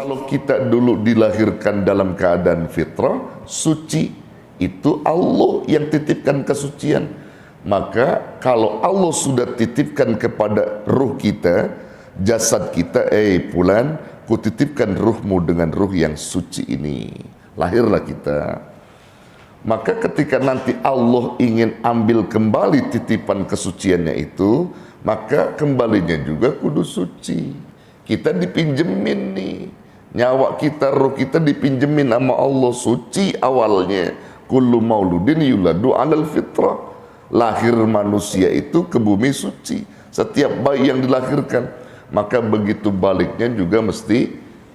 Kalau kita dulu dilahirkan dalam keadaan fitrah, suci, itu Allah yang titipkan kesucian. Maka kalau Allah sudah titipkan kepada ruh kita, jasad kita, Fulan, ku titipkan ruhmu dengan ruh yang suci ini. Lahirlah kita. Maka ketika nanti Allah ingin ambil kembali titipan kesuciannya itu, maka kembalinya juga kudu suci. Kita dipinjemin nih, nyawa kita, roh kita dipinjemin sama Allah, suci awalnya. Kullu mauludin yuladu alal fitrah. Lahir manusia itu ke bumi suci. Setiap bayi yang dilahirkan, maka begitu baliknya juga mesti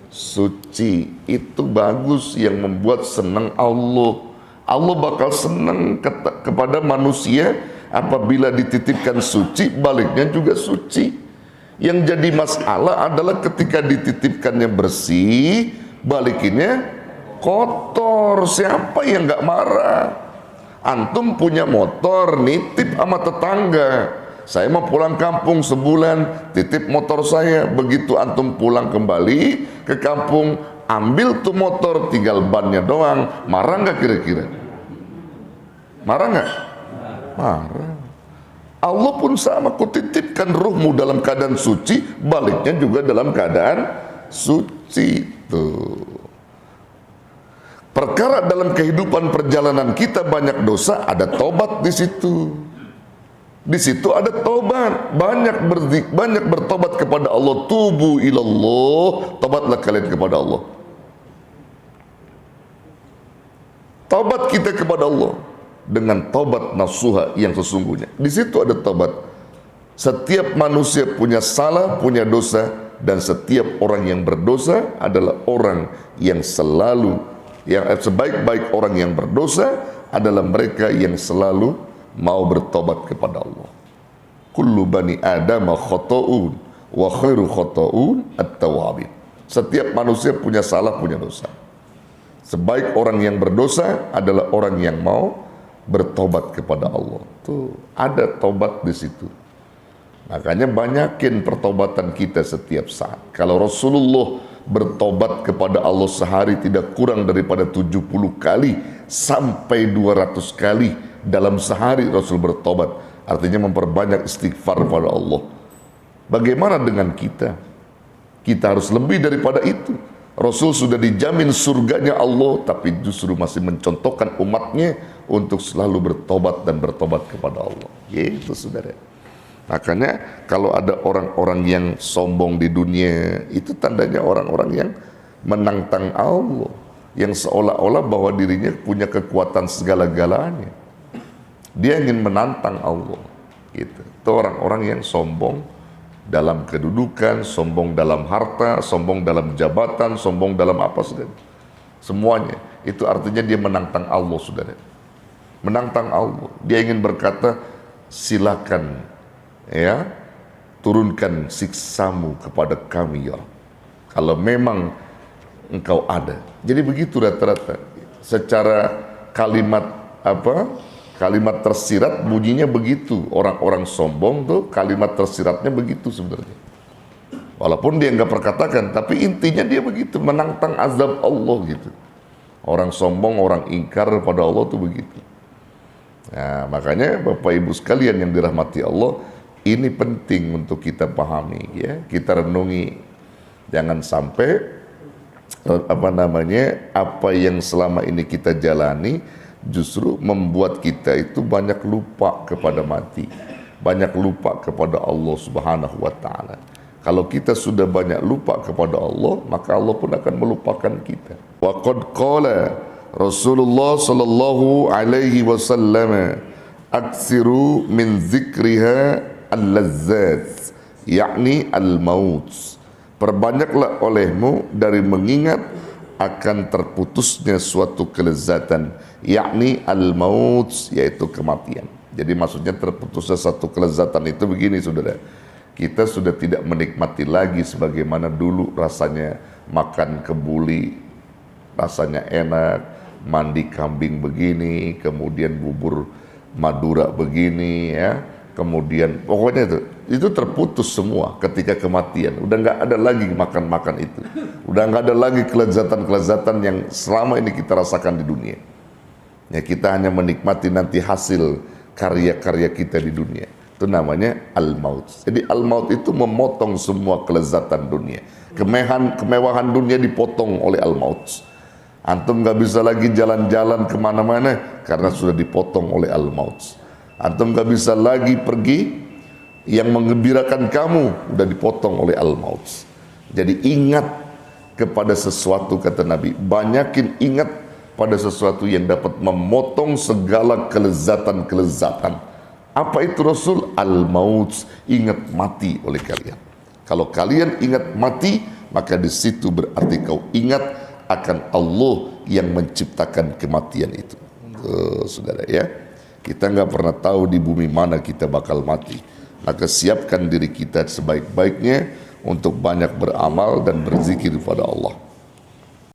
suci. Itu bagus, yang membuat senang Allah. Allah bakal senang kepada manusia apabila dititipkan suci, baliknya juga suci. Yang jadi masalah adalah ketika dititipkannya bersih, balikinnya kotor. Siapa yang gak marah? Antum punya motor, nitip sama tetangga. Saya mau pulang kampung sebulan, titip motor saya. Begitu antum pulang kembali ke kampung, ambil tuh motor, tinggal bannya doang. Marah nggak kira-kira? Marah nggak? Marah. Allah pun sama, kutitipkan ruhmu dalam keadaan suci, baliknya juga dalam keadaan suci. Tuh. Perkara dalam kehidupan perjalanan kita banyak dosa, ada tobat di situ. Di situ ada tobat, banyak bertobat kepada Allah. Tubu ilallah, tobatlah kalian kepada Allah. Tobat kita kepada Allah dengan tobat nasuha yang sesungguhnya. Di situ ada tobat. Setiap manusia punya salah, punya dosa, dan setiap orang yang berdosa adalah orang yang selalu, yang sebaik-baik orang yang berdosa adalah mereka yang selalu mau bertobat kepada Allah. Kullu bani Adam khata'un wa khairu khata'un at-tawwabin. Setiap manusia punya salah, punya dosa. Sebaik orang yang berdosa adalah orang yang mau bertobat kepada Allah. Tuh, ada tobat di situ. Makanya banyakin pertobatan kita setiap saat. Kalau Rasulullah bertobat kepada Allah sehari tidak kurang daripada 70 kali sampai 200 kali dalam sehari Rasul bertobat. Artinya memperbanyak istighfar pada Allah. Bagaimana dengan kita? Kita harus lebih daripada itu. Rasul sudah dijamin surganya Allah, tapi justru masih mencontohkan umatnya untuk selalu bertobat dan bertobat kepada Allah. Gitu saudara. Makanya kalau ada orang-orang yang sombong di dunia, itu tandanya orang-orang yang menantang Allah, yang seolah-olah bahwa dirinya punya kekuatan segala-galanya. Dia ingin menantang Allah. Gitu. Itu orang-orang yang sombong dalam kedudukan, sombong dalam harta, sombong dalam jabatan, sombong dalam apa saudara. Semuanya. Itu artinya dia menantang Allah saudara. Menantang Allah. Dia ingin berkata, silakan ya, turunkan siksamu kepada kami ya, kalau memang engkau ada. Jadi begitu rata-rata. Secara kalimat kalimat tersirat bunyinya begitu. Orang-orang sombong tuh kalimat tersiratnya begitu sebenarnya. Walaupun dia nggak perkatakan, tapi intinya dia begitu, menantang azab Allah gitu. Orang sombong, orang ingkar pada Allah tuh begitu. Nah, makanya Bapak Ibu sekalian yang dirahmati Allah, ini penting untuk kita pahami ya, kita renungi. Jangan sampai apa yang selama ini kita jalani justru membuat kita itu banyak lupa kepada mati, banyak lupa kepada Allah Subhanahu wa taala. Kalau kita sudah banyak lupa kepada Allah, maka Allah pun akan melupakan kita. Wa qad qala Rasulullah sallallahu alaihi wasallam, aksiru min zikriha al-lazzat, yakni al-maut. Perbanyaklah olehmu dari mengingat akan terputusnya suatu kelezatan, yakni al-maut, yaitu kematian. Jadi maksudnya terputusnya satu kelezatan itu begini saudara, kita sudah tidak menikmati lagi sebagaimana dulu rasanya makan kebuli, rasanya enak, mandi kambing begini, kemudian bubur Madura begini ya, kemudian pokoknya itu terputus semua ketika kematian. Udah nggak ada lagi makan-makan itu, udah nggak ada lagi kelezatan-kelezatan yang selama ini kita rasakan di dunia. Ya, kita hanya menikmati nanti hasil karya-karya kita di dunia. Itu namanya al-maut. Jadi al-maut itu memotong semua kelezatan dunia. Kemewahan dunia dipotong oleh al-maut. Antum nggak bisa lagi jalan-jalan kemana-mana karena sudah dipotong oleh al-maut. Antum nggak bisa lagi pergi yang menggembirakan kamu, udah dipotong oleh al-maut. Jadi ingat kepada sesuatu, kata Nabi, banyakin ingat pada sesuatu yang dapat memotong segala kelezatan-kelezatan. Apa itu Rasul? Al-maut, ingat mati oleh kalian. Kalau kalian ingat mati, maka di situ berarti kau ingat akan Allah yang menciptakan kematian itu. Saudara ya, kita nggak pernah tahu di bumi mana kita bakal mati. Maka siapkan diri kita sebaik-baiknya untuk banyak beramal dan berzikir kepada Allah.